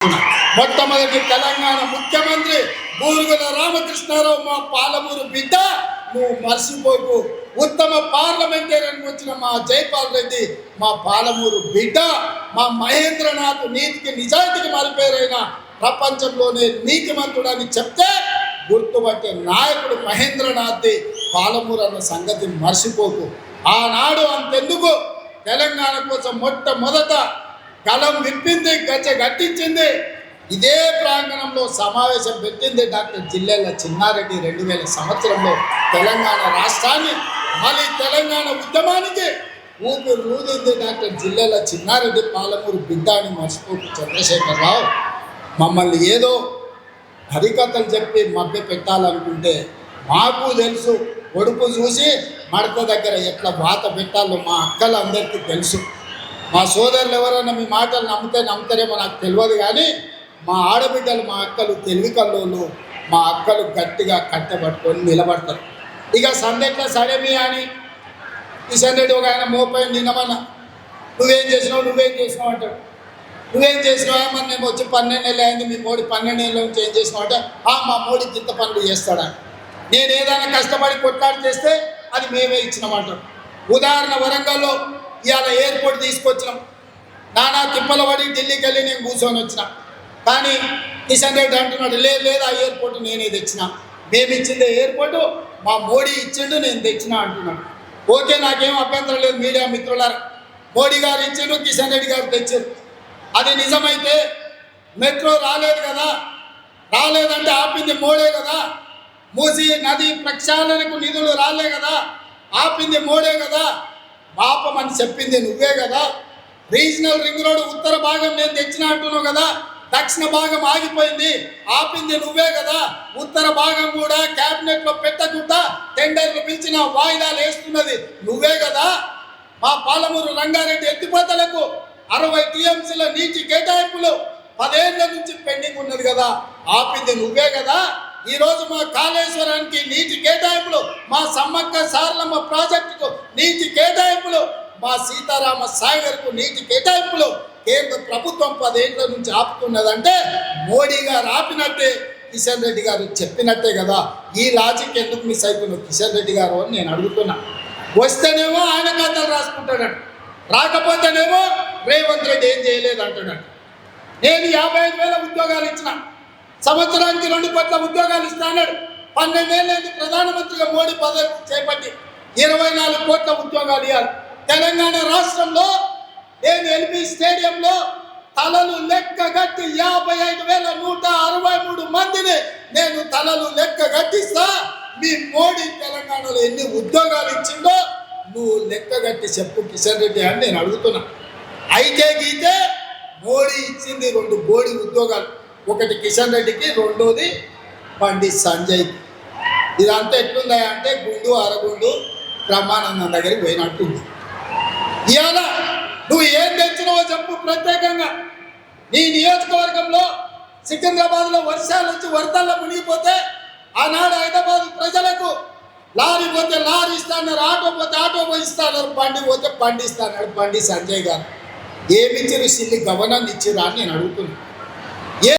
మొట్టమొదటి తెలంగాణ ముఖ్యమంత్రి బూరుగుల రామకృష్ణారావు మా పాలమూరు బిడ్డ, నువ్వు మర్చిపోకు. ఉత్తమ పార్లమెంటేరియన్ వచ్చిన మా జైపాల్ రెడ్డి మా పాలమూరు బిడ్డ, మా మహేంద్రనాథ్ నీతికి నిజాయితీకి మరిపేరైన ప్రపంచంలోనే నీతిమంతుడని చెప్తే గుర్తుపట్టే నాయకుడు మహేంద్రనాథ్ పాలమూరు అన్న సంగతి మర్చిపోకు. ఆనాడు అంతెందుకు తెలంగాణ కోసం మొట్టమొదట కలం విప్పింది, గచ్చ గట్టించింది. ఇదే ప్రాంగణంలో సమావేశం పెట్టింది డాక్టర్ జిల్లెళ్ళ చిన్నారెడ్డి. 2000 సంవత్సరంలో తెలంగాణ రాష్ట్రాన్ని, మళ్ళీ తెలంగాణ ఉద్యమానికి ఊపిరి ఊదింది డాక్టర్ జిల్లెళ్ళ చిన్నారెడ్డి పాలమూరు బిడ్డ అని మర్చిపోకు చంద్రశేఖరరావు. మమ్మల్ని ఏదో హరికథలు చెప్పి మభ్య పెట్టాలనుకుంటే మాకు తెలుసు. ఒడుపు చూసి మడత దగ్గర ఎట్లా వాత పెట్టాలో మా అక్కలందరికీ తెలుసు. మా సోదరులు ఎవరైనా మీ మాటలు నమ్ముతారేమో నాకు తెలియదు, కానీ మా ఆడబిడ్డలు, మా అక్కలు తెలివి కల్లోళ్ళు, మా అక్కలు గట్టిగా కట్టబట్టుకొని నిలబడతారు. ఇక సందెట్ల సడమి అని కిషన్ రెడ్డి ఒక ఆయన మోపై నిన్నమన్నా నువ్వేం చేసినావు అంటాడు. నువ్వేం చేసినావా? మరి నేను వచ్చి 12 నెలలు అయింది, మీ మోడీ 12 నెలల నుంచి ఏం చేసినావు అంటే మా మోడీ గింత పనులు చేస్తాడా? నేను ఏదైనా కష్టపడి కొట్లాడి చేస్తే అది మేమే ఇచ్చినామంటాం. ఉదాహరణ వరంగల్లో ఇవాళ ఎయిర్పోర్ట్ తీసుకొచ్చినాం. నానా తిప్పల పడి ఢిల్లీకి వెళ్ళి నేను కూర్చొని వచ్చిన. కానీ కిషన్ రెడ్డి అంటున్నాడు, లేదు ఆ ఎయిర్పోర్ట్ నేనే తెచ్చిన, మేము ఇచ్చింది ఎయిర్పోర్టు మా మోడీ ఇచ్చిండు, నేను తెచ్చిన అంటున్నాడు. ఓకే, నాకేం అభ్యంతరం లేదు. మీడియా మిత్రులారా, మోడీ గారు ఇచ్చిండు, కిషన్ రెడ్డి గారు తెచ్చారు. అది నిజమైతే మెట్రో రాలేదు కదా, రాలేదంటే ఆపింది మోడే కదా. మూసీ నది ప్రక్షాళనకు నిధులు రాలే కదా, ఆపింది మోడే కదా. పాపమని చెప్పింది నువ్వే కదా. రీజనల్ రింగ్ రోడ్ ఉత్తర భాగం నేను తెచ్చిన అంటున్నావు కదా, దక్షిణ భాగం ఆగిపోయింది, ఆపింది నువ్వే కదా. ఉత్తర భాగం కూడా క్యాబినెట్లో పెట్టకుండా టెండర్లు పిలిచిన వాయిదాలు వేస్తున్నది నువ్వే కదా. మా పాలమూరు రంగారెడ్డి ఎత్తిపోతలకు 60 టీఎంసీల నీటి కేటాయింపులు 10 ఏళ్ల నుంచి పెండింగ్ ఉన్నది కదా, ఆపింది నువ్వే కదా. ఈరోజు మా కాళేశ్వరానికి నీటి కేటాయింపులు, మా సమ్మక్క సారలమ్మ ప్రాజెక్టుకు నీటి కేటాయింపులు, మా సీతారామ సాగర్కు నీటి కేటాయింపులు కేంద్ర ప్రభుత్వం 10 ఏళ్ల నుంచి ఆపుతున్నదంటే మోడీ గారు ఆపినట్టే, కిషన్ రెడ్డి గారు చెప్పినట్టే కదా. ఈ లాజిక్ ఎందుకు మిస్ అయిపోయినావు కిషన్ రెడ్డి గారు అని నేను అడుగుతున్నా. వస్తేనేమో ఆయన ఖాతాలు రాసుకుంటాడట, రాకపోతేనేమో రేవంత్ రెడ్డి ఏం చేయలేదు అంటున్నాడు. నేను 55,000 ఉద్యోగాలు ఇచ్చిన, సంవత్సరానికి 2 కోట్ల ఉద్యోగాలు ఇస్తాడు. 12 ఏళ్ళైంది ప్రధానమంత్రిగా మోడీ పదవి చేపట్టి 24 కోట్ల ఉద్యోగాలు ఇవ్వాలి. తెలంగాణ రాష్ట్రంలో నేను ఎల్బీ స్టేడియంలో తలలు లెక్క గట్టి 55,163 మందిని నేను తలలు లెక్క గట్టిస్తా. మీ మోడీ తెలంగాణలో ఎన్ని ఉద్యోగాలు ఇచ్చిందో నువ్వు లెక్క గట్టి చెప్పు కిషన్ రెడ్డి అని నేను అడుగుతున్నా. అయితే గీతే మోడీ ఇచ్చింది 2 బోడి ఉద్యోగాలు, ఒకటి కిషన్ రెడ్డికి, రెండోది బండి సంజయ్కి. ఇదంతా ఎట్లుందా అంటే గుండు అరగుండు బ్రహ్మానందం దగ్గరికి పోయినట్టుంది. ఇవాళ నువ్వు ఏం తెచ్చినావో చెప్పు. ప్రత్యేకంగా నీ నియోజకవర్గంలో సికింద్రాబాద్లో వర్షాలు వచ్చి వరదల్లో మునిగిపోతే ఆనాడు హైదరాబాద్ ప్రజలకు లారీ పోతే లారీ ఇస్తాన్నారు, ఆటో పోతే ఆటో ఇస్తాన్నారు, బండి పోతే బండి ఇస్తాన్నాడు బండి సంజయ్ గారు. ఏమిచ్చిరు? సిల్లి గవర్నర్ ఇచ్చిరా అని నేను అడుగుతున్నాను.